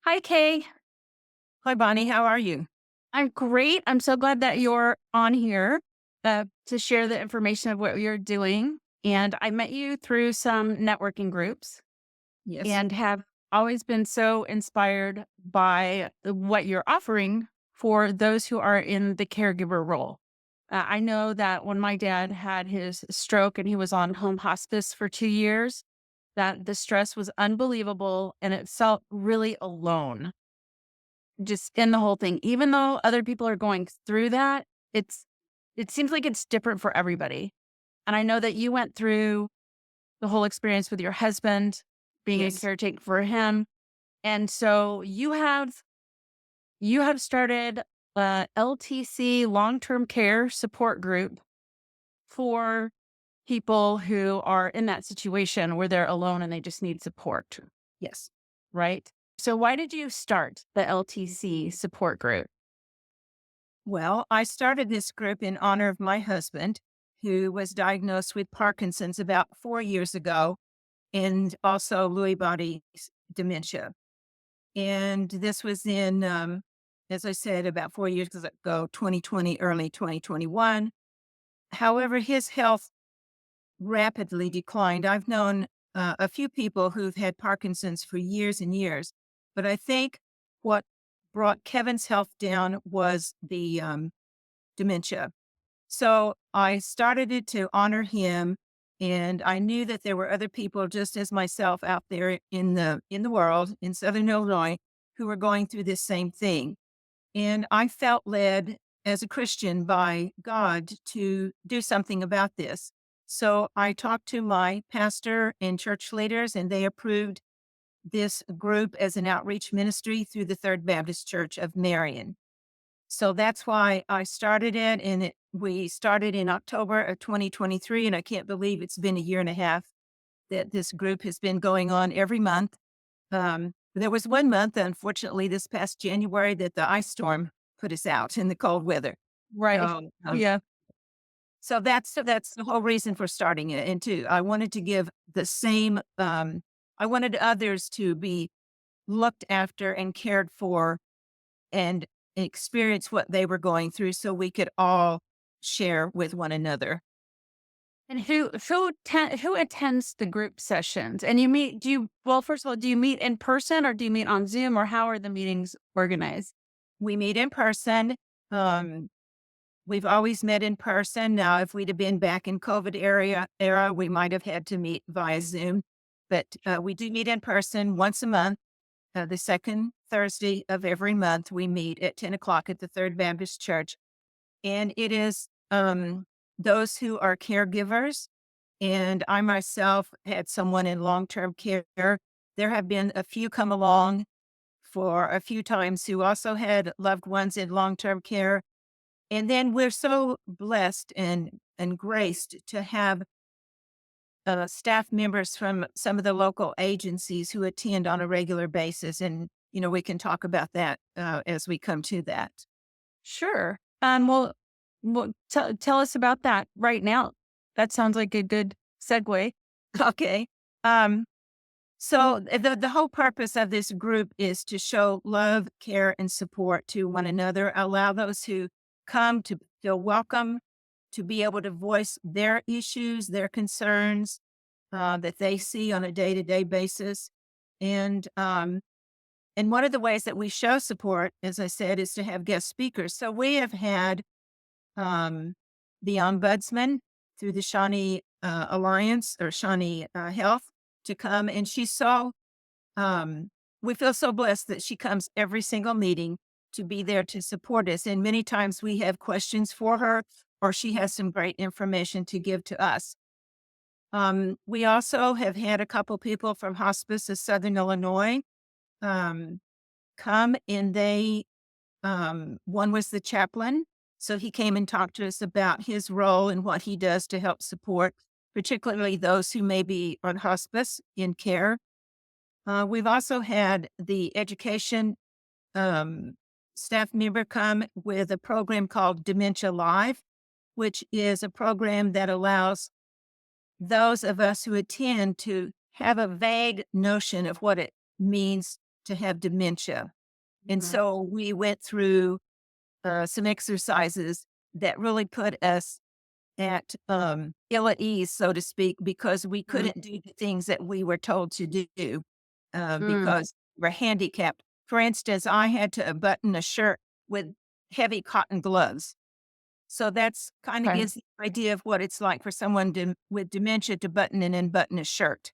Hi, Kay. Hi, Bonnie. How are you? I'm great. I'm so glad that you're on here to share the information of what you're doing. And I met you through some networking groups Yes. and have always been so inspired by what you're offering for those who are in the caregiver role. I know that when my dad had his stroke and he was on home hospice for 2 years, that the stress was unbelievable and it felt really alone just in the whole thing. Even though other people are going through that, it's it seems like it's different for everybody. And I know that you went through the whole experience with your husband, being a Yes. caretaker for him. And so you have started a LTC long-term care support group for people who are in that situation where they're alone and they just need support, Yes. right? So why did you start the LTC support group? Well, I started this group in honor of my husband, who was diagnosed with Parkinson's about 4 years ago, and also Lewy body dementia. And this was in, as I said, about 4 years ago, 2020, early 2021. However, his health rapidly declined. I've known a few people who've had Parkinson's for years and years, but I think what brought Kevin's health down was the dementia. So I started it to honor him, and I knew that there were other people just as myself out there in the world in Southern Illinois who were going through this same thing. And I felt led as a Christian by God to do something about this. So I talked to my pastor and church leaders, and they approved this group as an outreach ministry through the Third Baptist Church of Marion. So that's why I started it. And we started in October of 2023. And I can't believe it's been a year and a half that this group has been going on every month. There was one month, unfortunately, this past January, that the ice storm put us out in the cold weather. Right. So, Yeah. that's the whole reason for starting it. And two, I wanted to give the same. I wanted others to be looked after and cared for and experience what they were going through, so we could all share with one another. And who attends the group sessions? And you meet do you well, first of all, do you meet in person or do you meet on Zoom or how are the meetings organized? We meet in person. Um, we've always met in person. Now, if we'd have been back in COVID era, we might have had to meet via Zoom, but we do meet in person once a month. The second Thursday of every month, we meet at 10 o'clock at the Third Baptist Church, and it is those who are caregivers. And I myself had someone in long term care. There have been a few come along for a few times who also had loved ones in long term care. And then we're so blessed and graced to have staff members from some of the local agencies who attend on a regular basis. And, we can talk about that as we come to that. Sure. Tell us about that right now. That sounds like a good segue. Okay. Um, so the whole purpose of this group is to show love, care, and support to one another, allow those who come to feel welcome, to be able to voice their issues, their concerns that they see on a day-to-day basis. And and one of the ways that we show support, as I said, is to have guest speakers. So we have had um, the ombudsman through the Shawnee Alliance or Shawnee Health to come, and she's so we feel so blessed that she comes every single meeting to be there to support us. And many times we have questions for her, or she has some great information to give to us. We also have had a couple people from Hospice of Southern Illinois um, come, and one was the chaplain. So he came and talked to us about his role and what he does to help support, particularly those who may be on hospice in care. We've also had the education um, staff member come with a program called Dementia Live, which is a program that allows those of us who attend to have a vague notion of what it means to have dementia. And Mhm. so we went through some exercises that really put us at ill at ease, so to speak, because we Mhm. couldn't do the things that we were told to do Mm. because we're handicapped. For instance, I had to button a shirt with heavy cotton gloves. So that's kind of Okay. gives the idea of what it's like for someone with dementia to button and unbutton a shirt.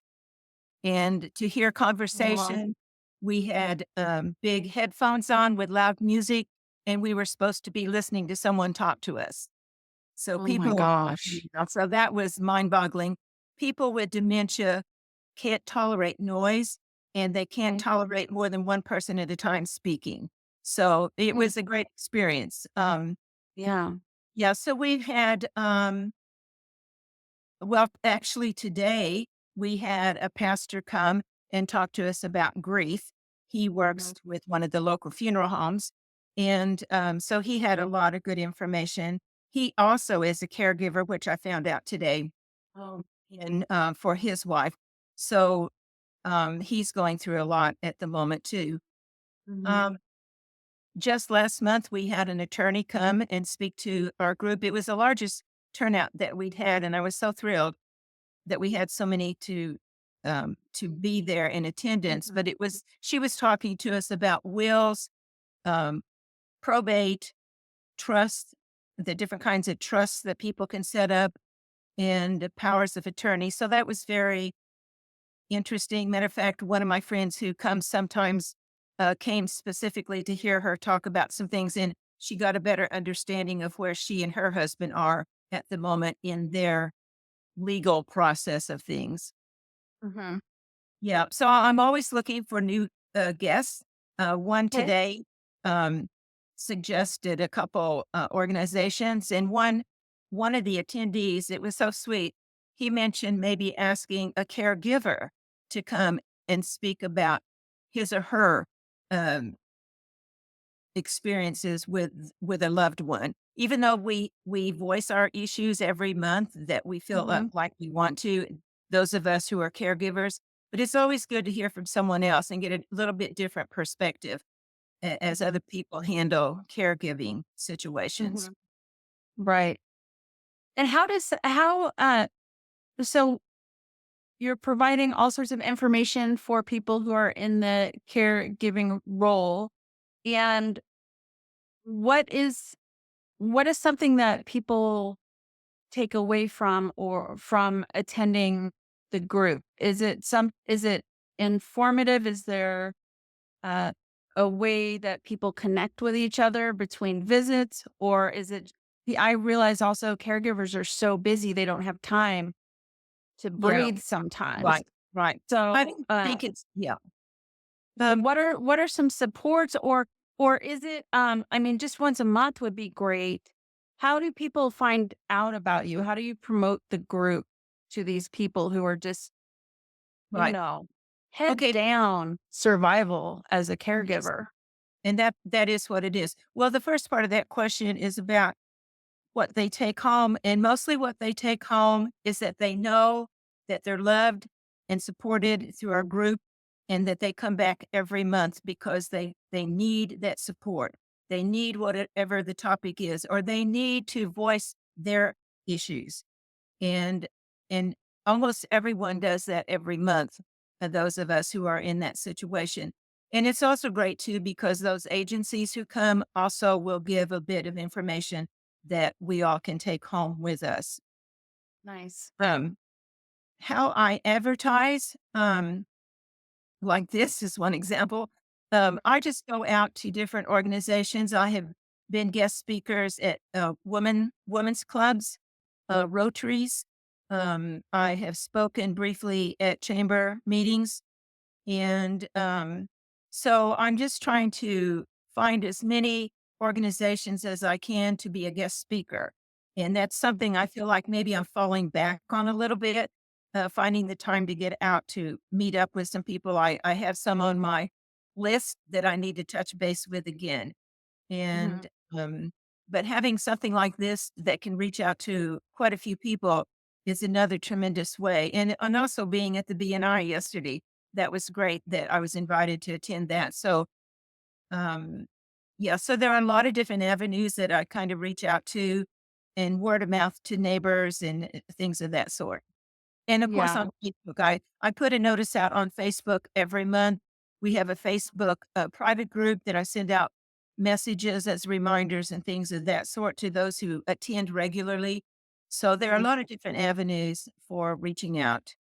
And to hear Wow. conversation, we had big headphones on with loud music, and we were supposed to be listening to someone talk to us. So Oh my gosh. so that was mind-boggling. People with dementia can't tolerate noise, and they can't Okay. tolerate more than one person at a time speaking. So it Okay. was a great experience. Yeah. Yeah, so we've had, well, actually today we had a pastor come and talk to us about grief. He works Mhm. with one of the local funeral homes, and so he had a lot of good information. He also is a caregiver, which I found out today, Oh. and for his wife. So he's going through a lot at the moment too. Mhm. Um, just last month, we had an attorney come and speak to our group. It was the largest turnout that we'd had, and I was so thrilled that we had so many to be there in attendance. Mhm. But it was she was talking to us about wills, um, probate, trust, the different kinds of trusts that people can set up, and the powers of attorney. So that was very interesting. Matter of fact, one of my friends who comes sometimes came specifically to hear her talk about some things, and she got a better understanding of where she and her husband are at the moment in their legal process of things. Mhm. Yeah, so I'm always looking for new guests. One Okay. today um, suggested a couple organizations, and one of the attendees, it was so sweet. He mentioned maybe asking a caregiver to come and speak about his or her um, experiences with a loved one. Even though we voice our issues every month that we feel Mhm. like we want to, those of us who are caregivers, but it's always good to hear from someone else and get a little bit different perspective as Mhm. other people handle caregiving situations. Mhm. Right. And so you're providing all sorts of information for people who are in the caregiving role. And what is what is something that people take away from or from attending the group? Is it informative? Is there uh, a way that people connect with each other between visits, or is it I realize also caregivers are so busy they don't have time to Yeah, breathe sometimes. right, right. I So, don't think it's yeah. what are some supports, or is it I mean just once a month would be great. How do people find out about you? How do you promote the group to these people who are just, you Right. know, head Okay. down survival as a Yes. caregiver? And that is what it is. Well, the first part of that question is about what they take home, and mostly what they take home is that they know that they're loved and supported through our group, and that they come back every month because they need that support. They need whatever the topic is, or they need to voice their issues. And and almost everyone does that every month, those of us who are in that situation. And it's also great too because those agencies who come also will give a bit of information that we all can take home with us. Nice. Um, how I advertise, like this is one example. I just go out to different organizations. I have been guest speakers at women's clubs, Rotaries. I have spoken briefly at chamber meetings, and so I'm just trying to find as many organizations as I can to be a guest speaker. And that's something I feel like maybe I'm falling back on a little bit, finding the time to get out to meet up with some people. I have some on my list that I need to touch base with again. Mhm. And, but having something like this that can reach out to quite a few people is another tremendous way. And also being at the BNI yesterday. that was great that I was invited to attend that. So, um, yeah, so there are a lot of different avenues that I kind of reach out to, and word of mouth to neighbors and things of that sort. And of course, Yeah. on Facebook, I put a notice out on Facebook every month. We have a Facebook private group that I send out messages as reminders and things of that sort to those who attend regularly. So there are a Mhm. lot of different avenues for reaching out.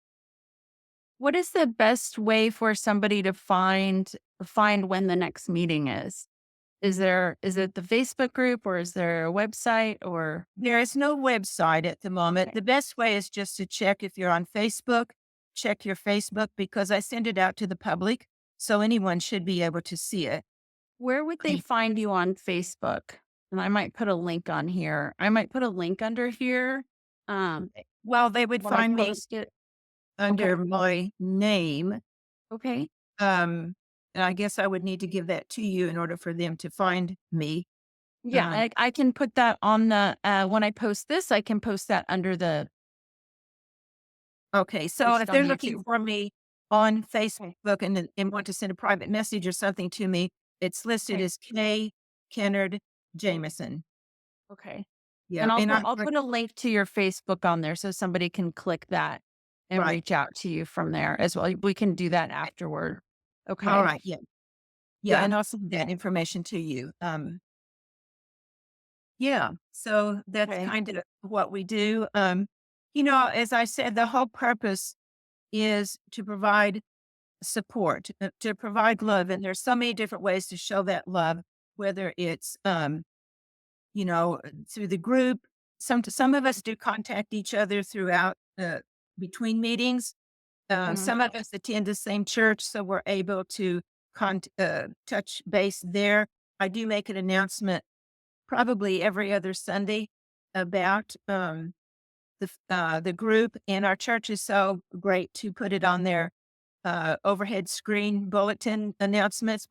What is the best way for somebody to find when the next meeting is? Is it the Facebook group or is there a website or There is no website at the moment. okay. The best way is just to check if you're on Facebook, check your Facebook because I send it out to the public. So anyone should be able to see it. Where would they find you on Facebook? And I might put a link on here. I might put a link under here, um, Well, they would when I find me post it. Okay. under my name. Okay. Um, and I guess I would need to give that to you in order for them to find me. Yeah, Um, I can put that on the when I post this, I can post that under the okay, so post if on they're looking YouTube. for me on Okay. Facebook and want to send a private message or something to me, it's listed Okay. as K. Kennard Jameson. Okay. Yeah, And and I'm I'll put a link to your Facebook on there so somebody can click that and right. reach out to you from there as well. We can do that Right. afterward. All Okay. right. Yeah. Yeah. Yeah. And I'll send that information to you. Yeah. So that's Okay. kind of what we do. You know, as I said, the whole purpose is to provide support, to provide love. And there's so many different ways to show that love, whether it's, you know, through the group. Some of us do contact each other throughout, between meetings. Mhm. Some of us attend the same church, so we're able to touch base there. I do make an announcement probably every other Sunday about the group, and our church is so great to put it on their overhead screen bulletin announcements,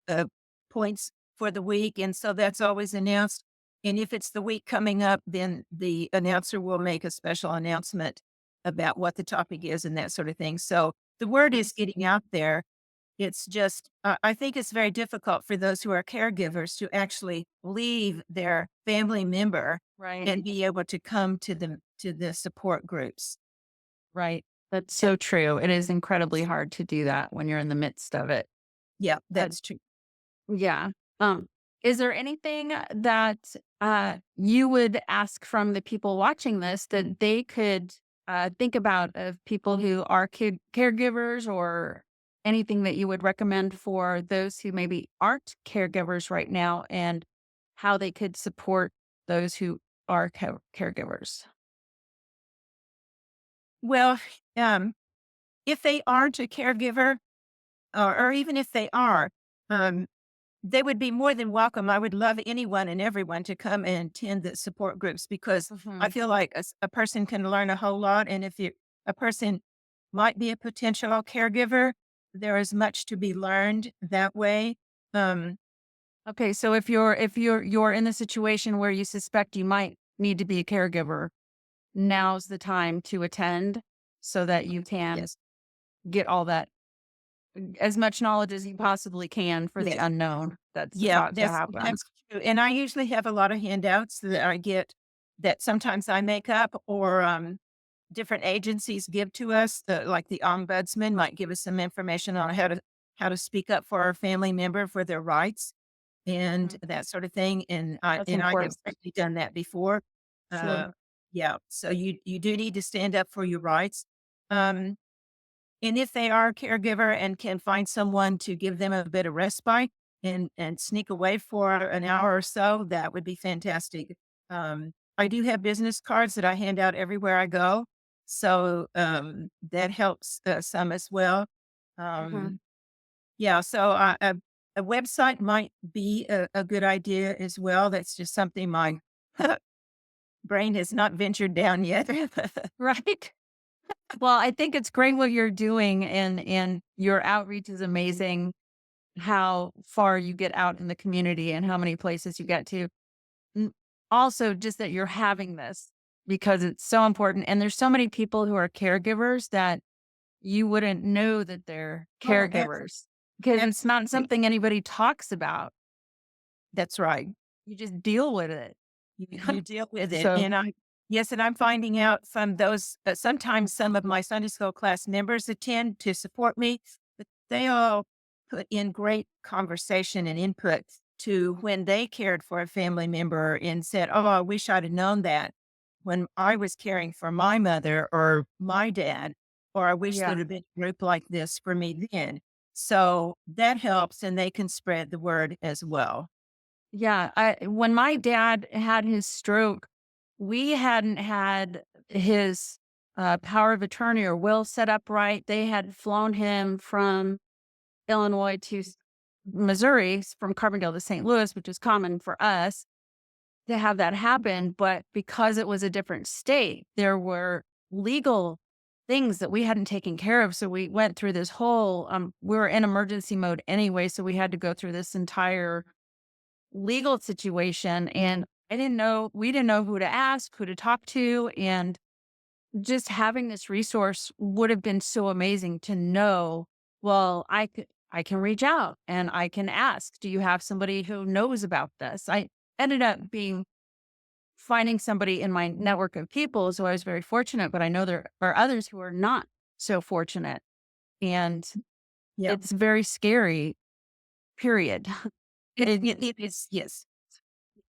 Mm. points for the week, and so that's always announced. And if it's the week coming up, then the announcer will make a special announcement about what the topic is and that sort of thing. So the word is getting out there. It's just, I think it's very difficult for those who are caregivers to actually leave their family member Right. and be able to come to the support groups. Right. That's Yeah, so true. It is incredibly hard to do that when you're in the midst of it. yeah, Uh, that's true. yeah. Is there anything that you would ask from the people watching this that they could think about of people who are caregivers or anything that you would recommend for those who maybe aren't caregivers right now and how they could support those who are caregivers? Well, um, if they aren't a caregiver, or even if they are, um, they would be more than welcome. I would love anyone and everyone to come and attend the support groups because I Hmm. feel like a person can learn a whole lot. And if a person might be a potential caregiver, there is much to be learned that way. Um, Okay, so if you're in the situation where you suspect you might need to be a caregiver, now's the time to attend so that you can yes, get all that as much knowledge as you possibly can for the yes, unknown that's yeah, about to happen. that's true. And I usually have a lot of handouts that I get that sometimes I make up or different agencies give to us, like the ombudsman might give us some information on how to speak up for our family member for their rights and Mhm. that sort of thing. That's And I have important. certainly done that before. Sure. Yeah, so you do need to stand up for your rights. Um, and if they are a caregiver and can find someone to give them a bit of respite and sneak away for an hour or so, that would be fantastic. I do have business cards that I hand out everywhere I go. So that helps some as well. Mhm. Um, yeah, so a website might be a good idea as well. That's just something my brain has not ventured down yet. Right? Well, I think it's great what you're doing and your outreach is amazing how far you get out in the community and how many places you get to. N Also, just that you're having this because it's so important, and there's so many people who are caregivers that you wouldn't know that they're Oh, caregivers because it's not absolutely. something anybody talks about. That's right. You just deal with it. You deal with it, So, and I'm finding out from those sometimes some of my Sunday school class members attend to support me, but they all put in great conversation and input to when they cared for a family member and said, "Oh, I wish I'd have known that when I was caring for my mother or my dad, or I wish yeah. there'd have been a group like this for me then." So that helps, and they can spread the word as well. Yeah, when my dad had his stroke, we hadn't had his, power of attorney or will set up right. They had flown him from Illinois to Missouri, from Carbondale to St. Louis, which is common for us to have that happen, but because it was a different state, there were legal things that we hadn't taken care of, so we went through this whole, we were in emergency mode anyway, so we had to go through this entire legal situation, and we didn't know who to ask, who to talk to, and just having this resource would have been so amazing to know, well, I can reach out and I can ask, do you have somebody who knows about this? I ended up being finding somebody in my network of people, so I was very fortunate, but I know there are others who are not so fortunate, and Yeah. it's very scary, period. It It is, yes.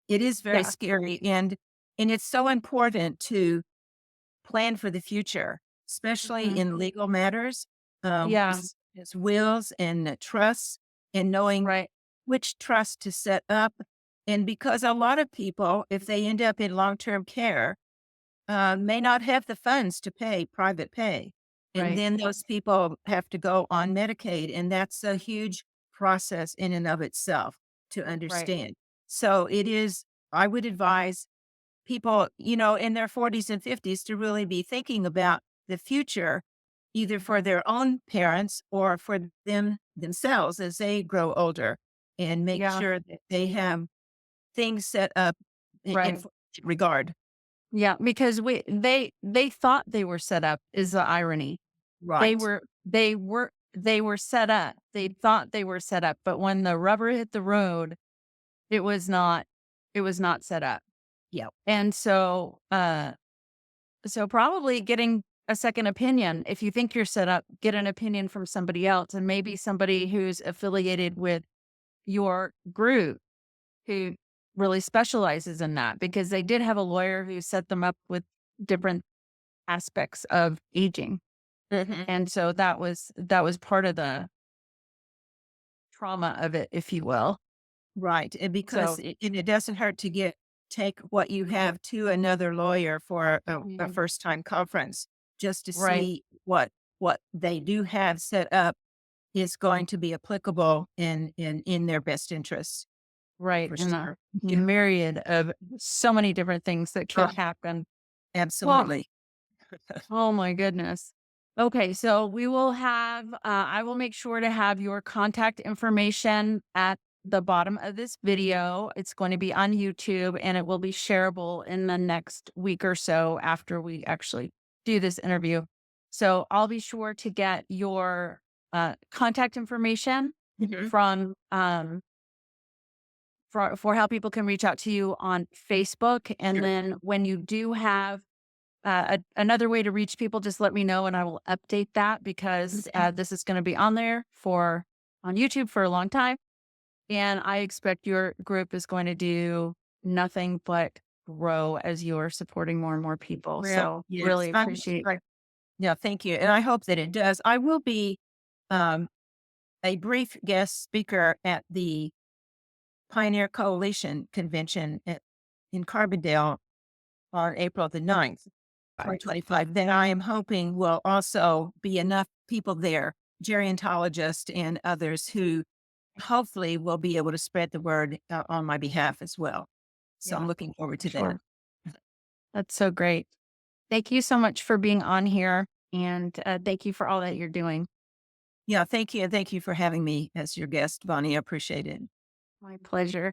It is very yeah, scary, and it's so important to plan for the future, especially mhm, in legal matters, yeah, as wills and trusts, and knowing right, which trust to set up. And because a lot of people, if they end up in long-term care, may not have the funds to pay private pay. And right, then those people have to go on Medicaid, and that's a huge process in and of itself to right, understand. So it is, I would advise people, in their 40s and 50s to really be thinking about the future, either for their own parents or for themselves as they grow older, and make yeah, sure that they have things set up in right. regard. Yeah, because they thought they were set up is the irony. Right. They were set up. They thought they were set up, but when the rubber hit the road, it was not it was not set up. Yeah. And so, so probably getting a second opinion. If you think you're set up, get an opinion from somebody else and maybe somebody who's affiliated with your group who really specializes in that because they did have a lawyer who set them up with different aspects of aging. Mhm. And so that was part of the trauma of it, if you will. Right, and because So, it doesn't hurt to take what you have to another lawyer for a mhm, first time conference, just to right, see what they do have set up is going to be applicable in their best interests, right, for and a sure. Yeah. myriad of so many different things that could Oh, happen. Well, absolutely. oh my goodness. Okay, so we will have, I will make sure to have your contact information at the bottom of this video. It's going to be on YouTube and it will be shareable in the next week or so after we actually do this interview. So I'll be sure to get your contact information Mhm. from for how people can reach out to you on Facebook. And Sure. then when you do have another way to reach people, just let me know and I will update that because Okay. this is going to be on there for on YouTube for a long time. And I expect your group is going to do nothing but grow as you're supporting more and more people. Well, So yes. really appreciate. Yeah, thank you, and I hope that it does. I will be um, a brief guest speaker at the Pioneer Coalition Convention in Carbondale on April the 9th, 2025. Then I am hoping will also be enough people there, gerontologists and others who hopefully will be able to spread the word on my behalf as well. So I'm Yeah, looking forward for to that. sure. That's so great. Thank you so much for being on here and thank you for all that you're doing. Yeah, thank you. And thank you for having me as your guest, Bonnie. I appreciate it. My pleasure.